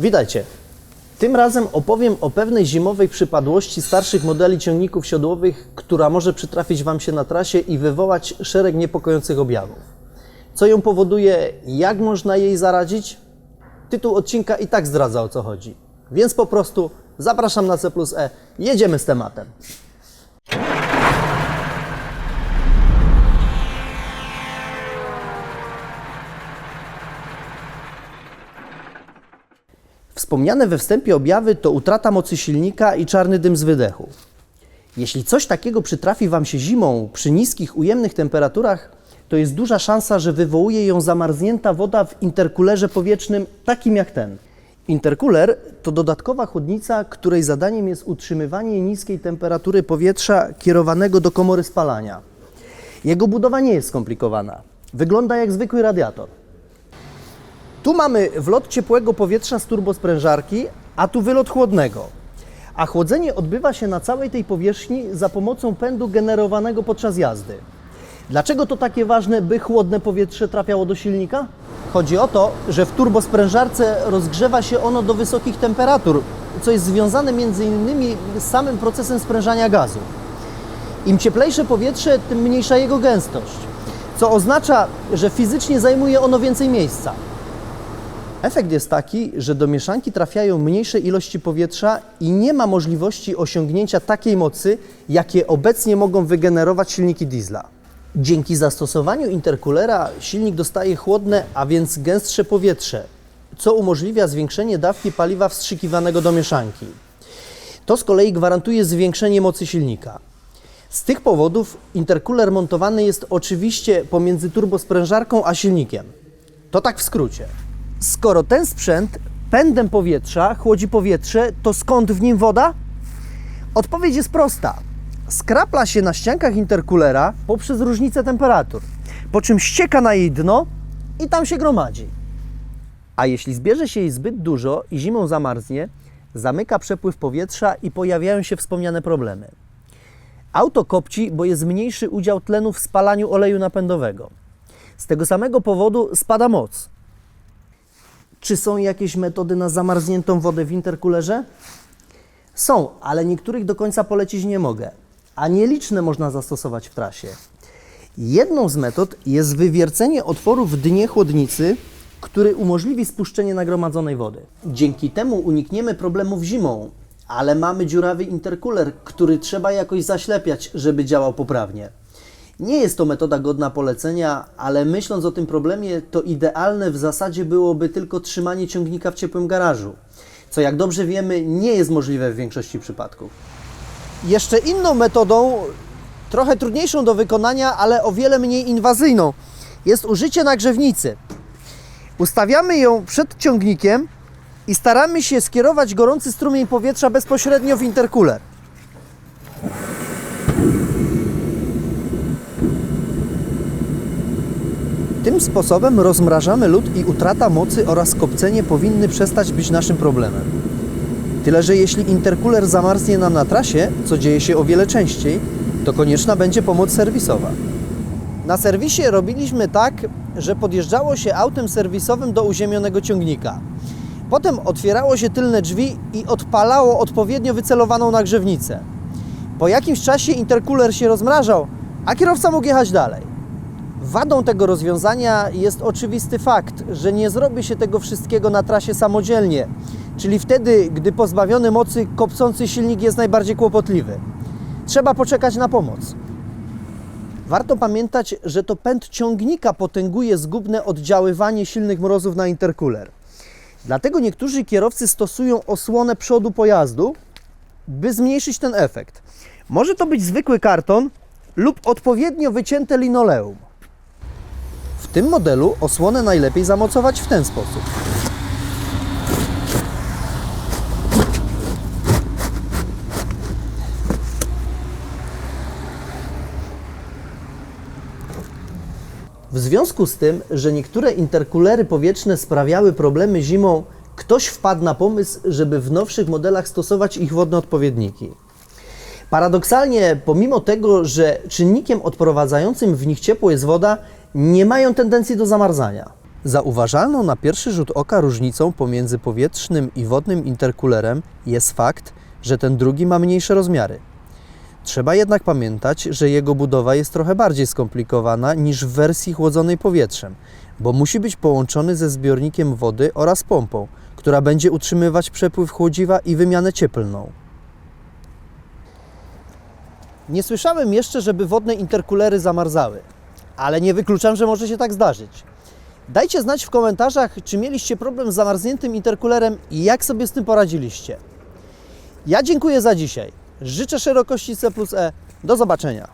Witajcie! Tym razem opowiem o pewnej zimowej przypadłości starszych modeli ciągników siodłowych, która może przytrafić Wam się na trasie i wywołać szereg niepokojących objawów. Co ją powoduje, jak można jej zaradzić? Tytuł odcinka i tak zdradza, o co chodzi. Więc po prostu zapraszam na C+E, jedziemy z tematem. Wspomniane we wstępie objawy to utrata mocy silnika i czarny dym z wydechu. Jeśli coś takiego przytrafi Wam się zimą przy niskich, ujemnych temperaturach, to jest duża szansa, że wywołuje ją zamarznięta woda w interkulerze powietrznym takim jak ten. Interkuler to dodatkowa chłodnica, której zadaniem jest utrzymywanie niskiej temperatury powietrza kierowanego do komory spalania. Jego budowa nie jest skomplikowana. Wygląda jak zwykły radiator. Tu mamy wlot ciepłego powietrza z turbosprężarki, a tu wylot chłodnego. A chłodzenie odbywa się na całej tej powierzchni za pomocą pędu generowanego podczas jazdy. Dlaczego to takie ważne, by chłodne powietrze trafiało do silnika? Chodzi o to, że w turbosprężarce rozgrzewa się ono do wysokich temperatur, co jest związane m.in. z samym procesem sprężania gazu. Im cieplejsze powietrze, tym mniejsza jego gęstość, co oznacza, że fizycznie zajmuje ono więcej miejsca. Efekt jest taki, że do mieszanki trafiają mniejsze ilości powietrza i nie ma możliwości osiągnięcia takiej mocy, jakie obecnie mogą wygenerować silniki diesla. Dzięki zastosowaniu interkulera silnik dostaje chłodne, a więc gęstsze powietrze, co umożliwia zwiększenie dawki paliwa wstrzykiwanego do mieszanki. To z kolei gwarantuje zwiększenie mocy silnika. Z tych powodów interkuler montowany jest oczywiście pomiędzy turbosprężarką a silnikiem. To tak w skrócie. Skoro ten sprzęt pędem powietrza chłodzi powietrze, to skąd w nim woda? Odpowiedź jest prosta. Skrapla się na ściankach interkulera poprzez różnicę temperatur, po czym ścieka na jej dno i tam się gromadzi. A jeśli zbierze się jej zbyt dużo i zimą zamarznie, zamyka przepływ powietrza i pojawiają się wspomniane problemy. Auto kopci, bo jest mniejszy udział tlenu w spalaniu oleju napędowego. Z tego samego powodu spada moc. Czy są jakieś metody na zamarzniętą wodę w interkulerze? Są, ale niektórych do końca polecić nie mogę, a nieliczne można zastosować w trasie. Jedną z metod jest wywiercenie otworu w dnie chłodnicy, który umożliwi spuszczenie nagromadzonej wody. Dzięki temu unikniemy problemów zimą, ale mamy dziurawy interkuler, który trzeba jakoś zaślepiać, żeby działał poprawnie. Nie jest to metoda godna polecenia, ale myśląc o tym problemie, to idealne w zasadzie byłoby tylko trzymanie ciągnika w ciepłym garażu, co jak dobrze wiemy nie jest możliwe w większości przypadków. Jeszcze inną metodą, trochę trudniejszą do wykonania, ale o wiele mniej inwazyjną, jest użycie nagrzewnicy. Ustawiamy ją przed ciągnikiem i staramy się skierować gorący strumień powietrza bezpośrednio w interkuler. Tym sposobem rozmrażamy lód i utrata mocy oraz kopcenie powinny przestać być naszym problemem. Tyle, że jeśli interkuler zamarznie nam na trasie, co dzieje się o wiele częściej, to konieczna będzie pomoc serwisowa. Na serwisie robiliśmy tak, że podjeżdżało się autem serwisowym do uziemionego ciągnika. Potem otwierało się tylne drzwi i odpalało odpowiednio wycelowaną nagrzewnicę. Po jakimś czasie interkuler się rozmrażał, a kierowca mógł jechać dalej. Wadą tego rozwiązania jest oczywisty fakt, że nie zrobi się tego wszystkiego na trasie samodzielnie, czyli wtedy, gdy pozbawiony mocy kopcący silnik jest najbardziej kłopotliwy. Trzeba poczekać na pomoc. Warto pamiętać, że to pęd ciągnika potęguje zgubne oddziaływanie silnych mrozów na interkuler. Dlatego niektórzy kierowcy stosują osłonę przodu pojazdu, by zmniejszyć ten efekt. Może to być zwykły karton lub odpowiednio wycięte linoleum. W tym modelu osłonę najlepiej zamocować w ten sposób. W związku z tym, że niektóre interkulery powietrzne sprawiały problemy zimą, ktoś wpadł na pomysł, żeby w nowszych modelach stosować ich wodne odpowiedniki. Paradoksalnie, pomimo tego, że czynnikiem odprowadzającym w nich ciepło jest woda, nie mają tendencji do zamarzania. Zauważalną na pierwszy rzut oka różnicą pomiędzy powietrznym i wodnym interkulerem jest fakt, że ten drugi ma mniejsze rozmiary. Trzeba jednak pamiętać, że jego budowa jest trochę bardziej skomplikowana niż w wersji chłodzonej powietrzem, bo musi być połączony ze zbiornikiem wody oraz pompą, która będzie utrzymywać przepływ chłodziwa i wymianę cieplną. Nie słyszałem jeszcze, żeby wodne interkulery zamarzały, ale nie wykluczam, że może się tak zdarzyć. Dajcie znać w komentarzach, czy mieliście problem z zamarzniętym interkulerem i jak sobie z tym poradziliście. Ja dziękuję za dzisiaj. Życzę szerokości C+E. Do zobaczenia.